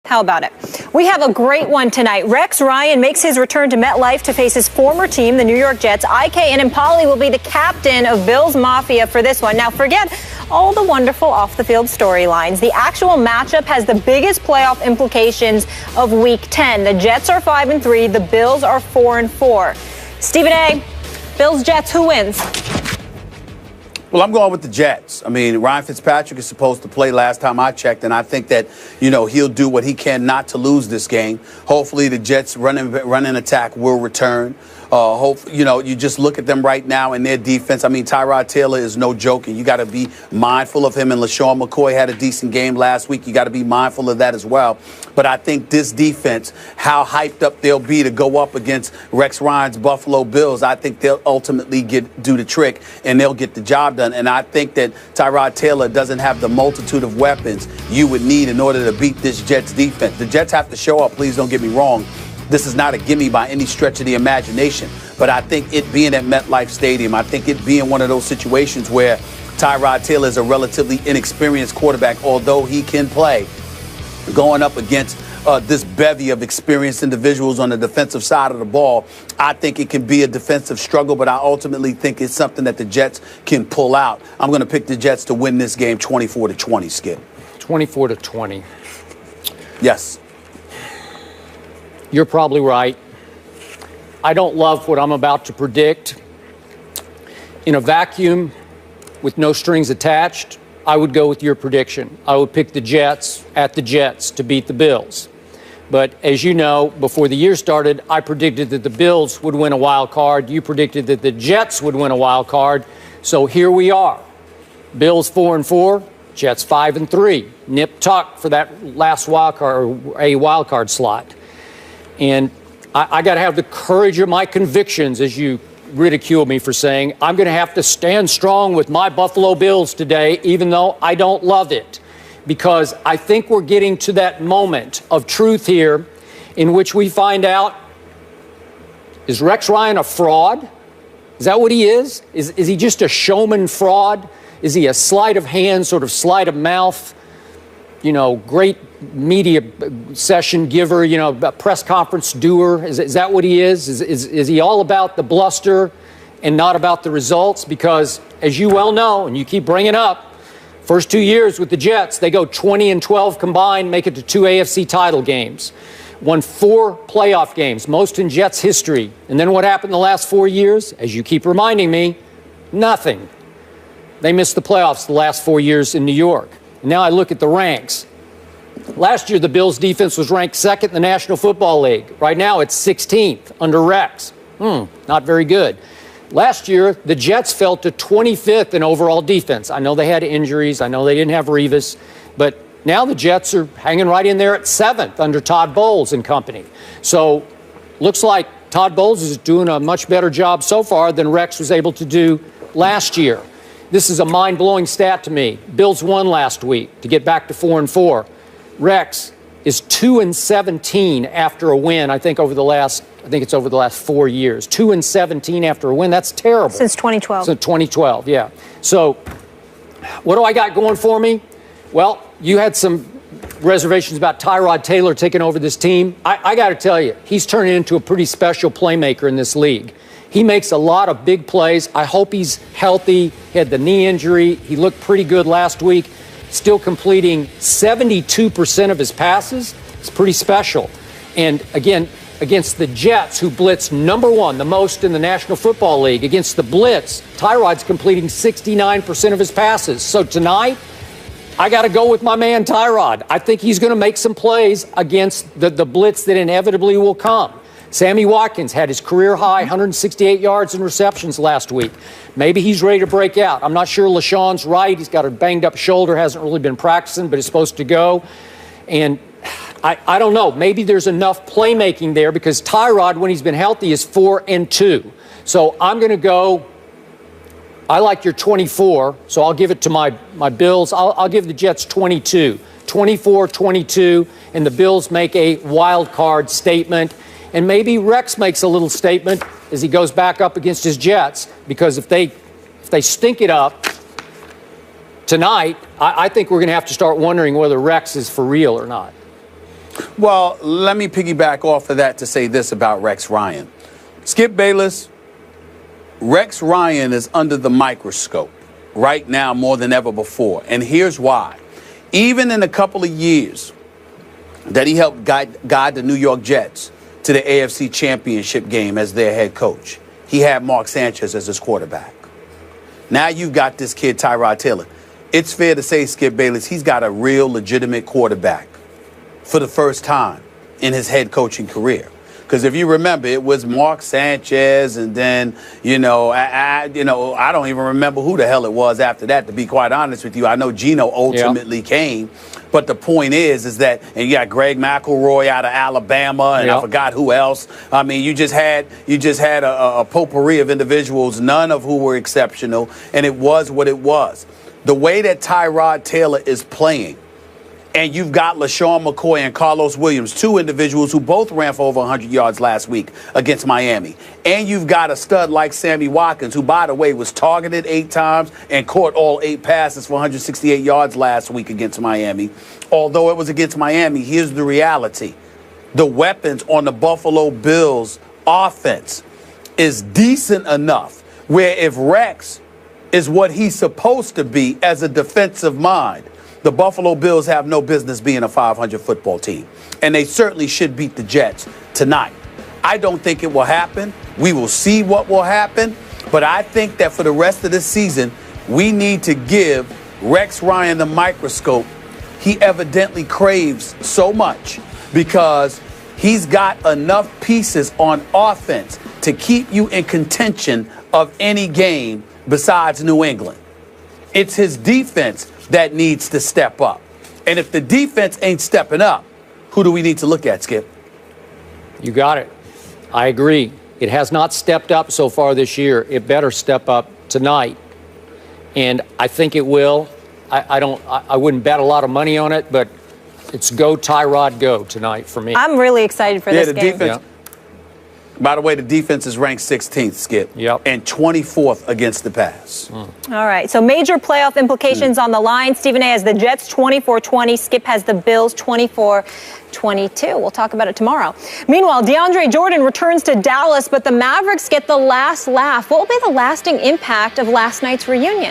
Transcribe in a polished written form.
How about it? We have a great one tonight. Rex Ryan makes his return to MetLife to face his former team, the New York Jets. IK and Impali will be the captain of Bills Mafia for this one. Now, forget all the wonderful off-the-field storylines. The actual matchup has the biggest playoff implications of Week 10. The Jets are 5-3. The Bills are 4-4. Stephen A., Bills-Jets, who wins? Well, I'm going with the Jets. I mean, Ryan Fitzpatrick is supposed to play last time I checked, and I think that, he'll do what he can not to lose this game. Hopefully the Jets' running attack will return. You just look at them right now in their defense. I mean, Tyrod Taylor is no joke, and you got to be mindful of him. And LaShawn McCoy had a decent game last week. You got to be mindful of that as well. But I think this defense, how hyped up they'll be to go up against Rex Ryan's Buffalo Bills, I think they'll ultimately do the trick, and they'll get the job done. And I think that Tyrod Taylor doesn't have the multitude of weapons you would need in order to beat this Jets defense. The Jets have to show up, please don't get me wrong. This is not a gimme by any stretch of the imagination. But I think it being at MetLife Stadium, I think it being one of those situations where Tyrod Taylor is a relatively inexperienced quarterback, although he can play, going up against this bevy of experienced individuals on the defensive side of the ball. I think it can be a defensive struggle, but I ultimately think it's something that the Jets can pull out. I'm going to pick the Jets to win this game 24-20, Skip. 24-20. Yes. You're probably right. I don't love what I'm about to predict. In a vacuum with no strings attached, I would go with your prediction. I would pick the Jets at the Jets to beat the Bills. But as you know, before the year started, I predicted that the Bills would win a wild card. You predicted that the Jets would win a wild card. So here we are. Bills 4-4, Jets 5-3. Nip tuck for that last wild card, or a wild card slot. And I got to have the courage of my convictions, as you ridicule me for saying. I'm going to have to stand strong with my Buffalo Bills today, even though I don't love it, because I think we're getting to that moment of truth here in which we find out, is Rex Ryan a fraud? Is that what he is? Is he just a showman fraud? Is he a sleight of hand, sort of sleight of mouth, great media session giver, press conference doer? Is that what he is? Is he all about the bluster and not about the results? Because as you well know, and you keep bringing up, first 2 years with the Jets, they go 20-12 combined, make it to 2 AFC title games, won 4 playoff games, most in Jets history. And then what happened the last 4 years? As you keep reminding me, nothing. They missed the playoffs the last 4 years in New York. And now I look at the ranks. Last year, the Bills' defense was ranked second in the National Football League. Right now, it's 16th under Rex. Not very good. Last year, the Jets fell to 25th in overall defense. I know they had injuries. I know they didn't have Revis. But now the Jets are hanging right in there at 7th under Todd Bowles and company. So looks like Todd Bowles is doing a much better job so far than Rex was able to do last year. This is a mind-blowing stat to me. Bills won last week to get back to 4-4. Rex is 2-17 after a win. I think it's over the last 4 years. 2-17 after a win. That's terrible. Since 2012. Since 2012, yeah. So what do I got going for me? Well, you had some reservations about Tyrod Taylor taking over this team. I got to tell you, he's turning into a pretty special playmaker in this league. He makes a lot of big plays. I hope he's healthy. He had the knee injury. He looked pretty good last week. Still completing 72% of his passes. It's pretty special. And again, against the Jets, who blitz number 1, the most in the National Football League, against the blitz, Tyrod's completing 69% of his passes. So tonight, I got to go with my man Tyrod. I think he's going to make some plays against the blitz that inevitably will come. Sammy Watkins had his career high 168 yards and receptions last week. Maybe he's ready to break out. I'm not sure LaShawn's right. He's got a banged up shoulder, hasn't really been practicing, but is supposed to go. And I don't know. Maybe there's enough playmaking there because Tyrod, when he's been healthy, is 4-2. So I'm going to go. I like your 24, so I'll give it to my Bills. I'll give the Jets 22. 24-22, and the Bills make a wild card statement. And maybe Rex makes a little statement as he goes back up against his Jets, because if they stink it up tonight, I think we're going to have to start wondering whether Rex is for real or not. Well, let me piggyback off of that to say this about Rex Ryan. Skip Bayless, Rex Ryan is under the microscope right now more than ever before. And here's why. Even in a couple of years that he helped guide the New York Jets to the AFC Championship game as their head coach, he had Mark Sanchez as his quarterback. Now you've got this kid, Tyrod Taylor. It's fair to say, Skip Bayless, he's got a real legitimate quarterback for the first time in his head coaching career. Because if you remember, it was Mark Sanchez, and then, I don't even remember who the hell it was after that, to be quite honest with you. I know Geno ultimately came. But the point is that, and you got Greg McElroy out of Alabama, and I forgot who else. I mean, you just had a potpourri of individuals, none of who were exceptional, and it was what it was. The way that Tyrod Taylor is playing, and you've got LaShawn McCoy and Carlos Williams, two individuals who both ran for over 100 yards last week against Miami. And you've got a stud like Sammy Watkins, who, by the way, was targeted 8 times and caught all 8 passes for 168 yards last week against Miami. Although it was against Miami, here's the reality. The weapons on the Buffalo Bills offense is decent enough where if Rex is what he's supposed to be as a defensive mind, the Buffalo Bills have no business being a 500 football team. And they certainly should beat the Jets tonight. I don't think it will happen. We will see what will happen. But I think that for the rest of the season, we need to give Rex Ryan the microscope he evidently craves so much, because he's got enough pieces on offense to keep you in contention of any game besides New England. It's his defense that needs to step up. And if the defense ain't stepping up, who do we need to look at, Skip? You got it. I agree. It has not stepped up so far this year. It better step up tonight. And I think it will. I wouldn't bet a lot of money on it, but it's go Tyrod go tonight for me. I'm really excited for this game. Defense. By the way, the defense is ranked 16th, Skip, and 24th against the pass. All right, so major playoff implications on the line. Stephen A. has the Jets 24-20. Skip has the Bills 24-22. We'll talk about it tomorrow. Meanwhile, DeAndre Jordan returns to Dallas, but the Mavericks get the last laugh. What will be the lasting impact of last night's reunion?